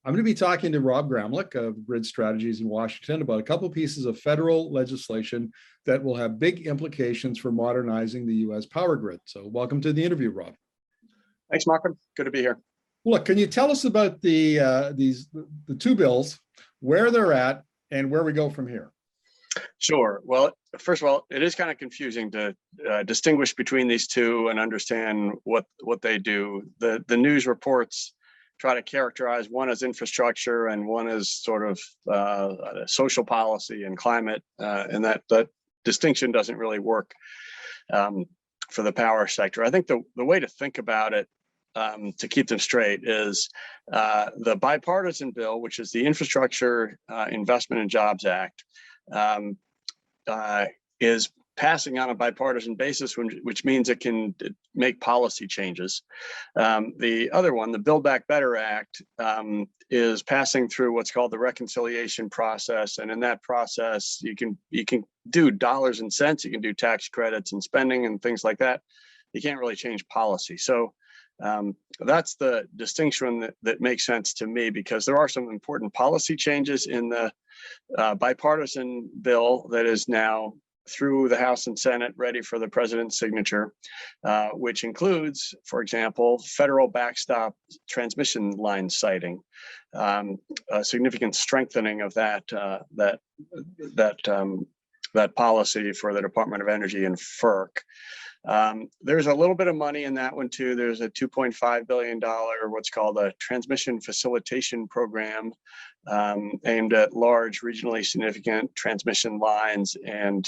I'm going to be talking to Rob Gramlich of Grid Strategies in Washington about a couple of pieces of federal legislation that will have big implications for modernizing the U.S. power grid. So welcome to the interview, Rob. Thanks, Markham. Good to be here. Look, can you tell us about the two bills, where they're at, and where we go from here? Sure. Well, first of all, it is kind of confusing to distinguish between these two and understand what they do. The news reports try to characterize one as infrastructure and one as sort of social policy and climate, and that distinction doesn't really work for the power sector. I think the way to think about it, to keep them straight, is the bipartisan bill, which is the Infrastructure Investment and Jobs Act, is passing on a bipartisan basis, which means it can make policy changes. The other one, the Build Back Better Act, is passing through what's called the reconciliation process, and in that process, you can do dollars and cents, you can do tax credits and spending and things like that. You can't really change policy. So that's the distinction that makes sense to me, because there are some important policy changes in the bipartisan bill that is now through the House and Senate, ready for the president's signature, which includes, for example, federal backstop transmission line siting, a significant strengthening of that policy for the Department of Energy and FERC. There's a little bit of money in that one too. There's a $2.5 billion, what's called a transmission facilitation program, aimed at large regionally significant transmission lines and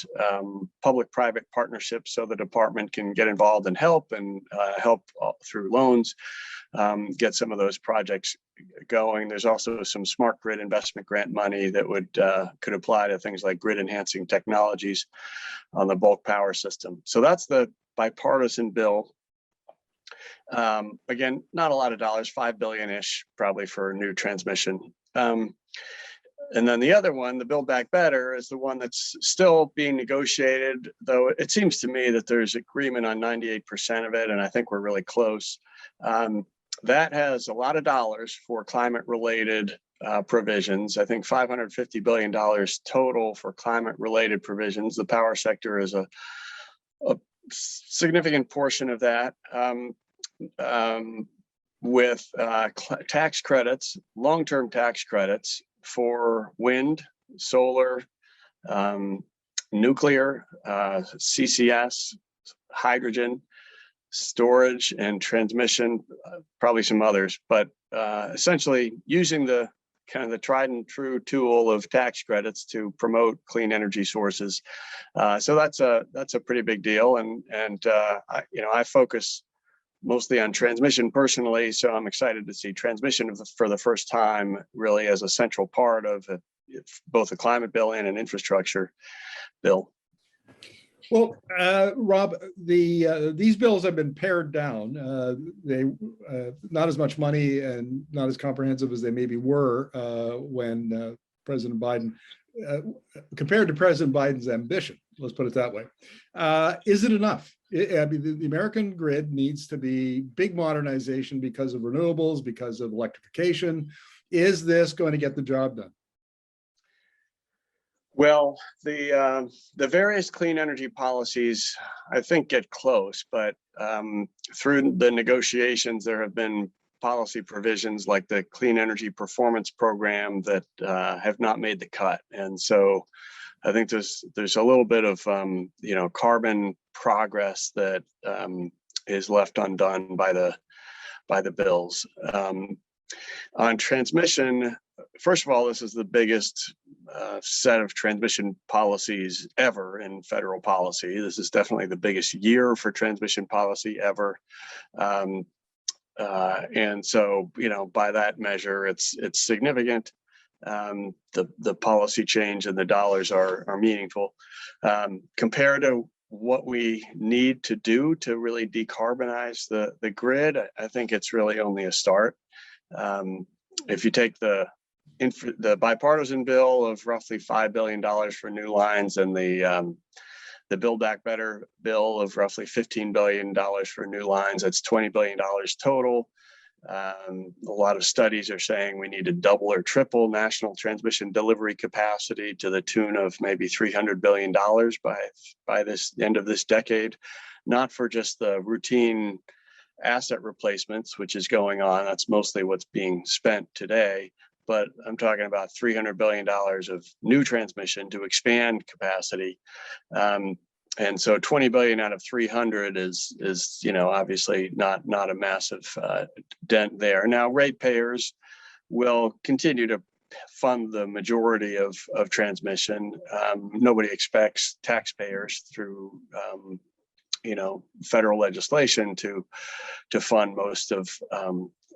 public-private partnerships, so the department can get involved and help through loans, get some of those projects going. There's also some smart grid investment grant money that could apply to things like grid enhancing technologies on the bulk power system. So that's the bipartisan bill. Again, not a lot of dollars, $5 billion-ish probably for new transmission. And then the other one, the Build Back Better, is the one that's still being negotiated, though it seems to me that there's agreement on 98% of it, and I think we're really close. That has a lot of dollars for climate-related provisions. I think $550 billion total for climate-related provisions. The power sector is a significant portion of that, with tax credits, long-term tax credits for wind, solar, nuclear, CCS, hydrogen, storage and transmission, probably some others, but essentially using the kind of the tried and true tool of tax credits to promote clean energy sources. So that's a pretty big deal, and I focus mostly on transmission personally, so I'm excited to see transmission for the first time really as a central part of both a climate bill and an infrastructure bill. Well, Rob, these bills have been pared down. They not as much money and not as comprehensive as they maybe were when President Biden, compared to President Biden's ambition. Let's put it that way. Is it enough? I mean, the American grid needs to be big modernization because of renewables, because of electrification. Is this going to get the job done? Well, the various clean energy policies, I think, get close, but through the negotiations, there have been policy provisions like the Clean Energy Performance Program that have not made the cut, and so I think there's a little bit of carbon progress that is left undone by the bills. On transmission, first of all, this is the biggest set of transmission policies ever in federal policy. This is definitely the biggest year for transmission policy ever. And so, by that measure, it's significant. The policy change and the dollars are meaningful. Compared to what we need to do to really decarbonize the grid, I think it's really only a start. If you take the bipartisan bill of roughly $5 billion for new lines and the Build Back Better bill of roughly $15 billion for new lines, that's $20 billion total. A lot of studies are saying we need to double or triple national transmission delivery capacity to the tune of maybe $300 billion by this end of this decade, not for just the routine asset replacements, which is going on. That's mostly what's being spent today. But I'm talking about $300 billion of new transmission to expand capacity. And so 20 billion out of 300 is obviously not a massive dent there. Now, ratepayers will continue to fund the majority of transmission. Nobody expects taxpayers through federal legislation to fund most of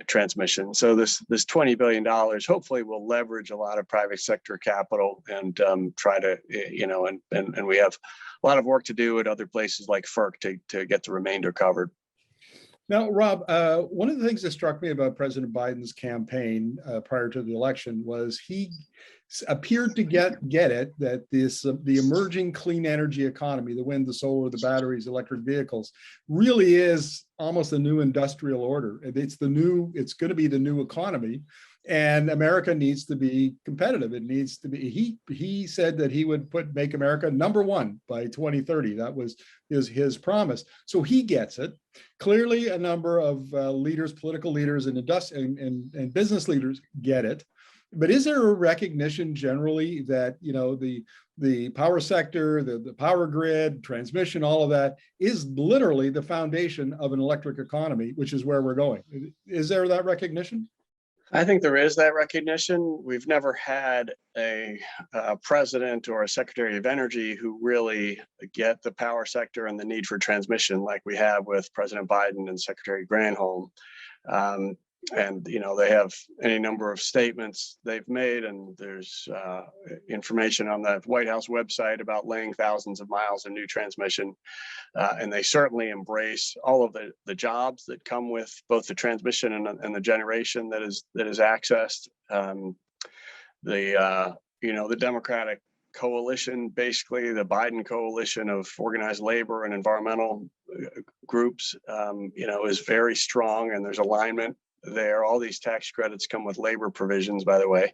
transmission. So this $20 billion hopefully will leverage a lot of private sector capital and try to, and we have a lot of work to do at other places like FERC to get the remainder covered. Now, Rob, one of the things that struck me about President Biden's campaign prior to the election was he appeared to get it that the emerging clean energy economy, the wind, the solar, the batteries, electric vehicles, really is almost a new industrial order. It's going to be the new economy, and America needs to be competitive. It needs to be. He said that he would make America #1 by 2030. That was his promise. So he gets it. Clearly, a number of leaders, political leaders, and business leaders get it. But is there a recognition generally that the power sector, the power grid, transmission, all of that is literally the foundation of an electric economy, which is where we're going? Is there that recognition? I think there is that recognition. We've never had a president or a secretary of energy who really get the power sector and the need for transmission like we have with President Biden and Secretary Granholm. And they have any number of statements they've made, and there's information on the White House website about laying thousands of miles of new transmission. And they certainly embrace all of the jobs that come with both the transmission and the generation that is accessed. The Democratic coalition, basically the Biden coalition of organized labor and environmental groups, is very strong, and there's alignment there. All these tax credits come with labor provisions, by the way.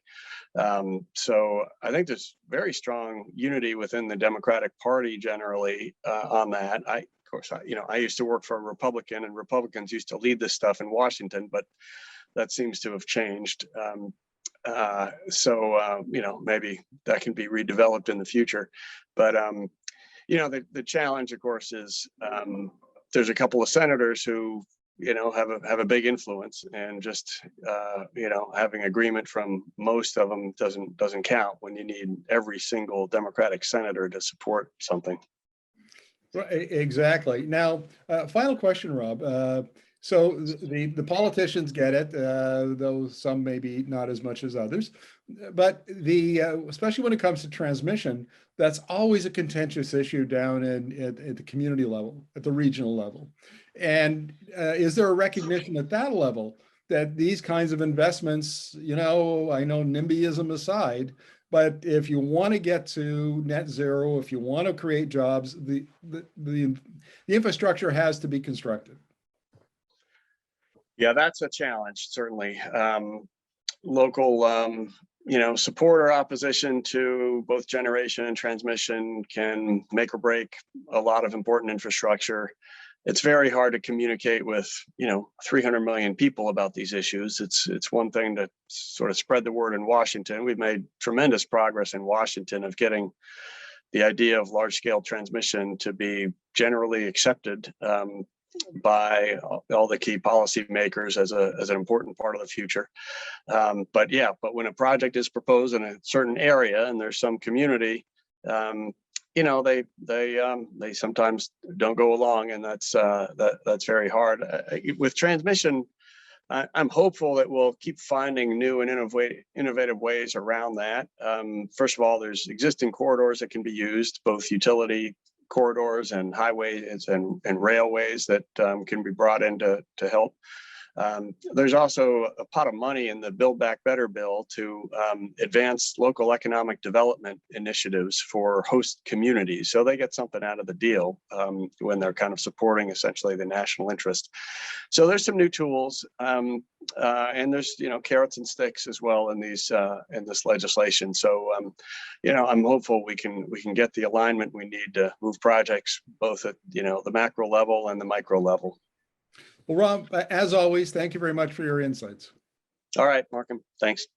So I think there's very strong unity within the Democratic Party generally on that. I used to work for a Republican, and Republicans used to lead this stuff in Washington, but that seems to have changed. Maybe that can be redeveloped in the future. But the challenge, of course, is there's a couple of senators who have a big influence, and just having agreement from most of them doesn't count when you need every single Democratic senator to support something. Right, exactly. Now, final question, Rob. So the politicians get it, though some maybe not as much as others. But especially when it comes to transmission, that's always a contentious issue down at the community level, at the regional level. And is there a recognition at that level that these kinds of investments, I know NIMBYism aside, but if you want to get to net zero, if you want to create jobs, the infrastructure has to be constructed? Yeah, that's a challenge, certainly. Local, support or opposition to both generation and transmission can make or break a lot of important infrastructure. It's very hard to communicate with 300 million people about these issues. It's one thing to sort of spread the word in Washington. We've made tremendous progress in Washington of getting the idea of large-scale transmission to be generally accepted by all the key policymakers as an important part of the future. But when a project is proposed in a certain area and there's some community, they sometimes don't go along, and that's very hard. With transmission, I'm hopeful that we'll keep finding new and innovative ways around that. First of all, there's existing corridors that can be used, both utility corridors and highways and railways that can be brought in to help. There's also a pot of money in the Build Back Better bill to advance local economic development initiatives for host communities. So they get something out of the deal when they're kind of supporting essentially the national interest. So there's some new tools, and there's carrots and sticks as well in these in this legislation. So I'm hopeful we can get the alignment we need to move projects both at the macro level and the micro level. Well, Rob, as always, thank you very much for your insights. All right, Markham, thanks.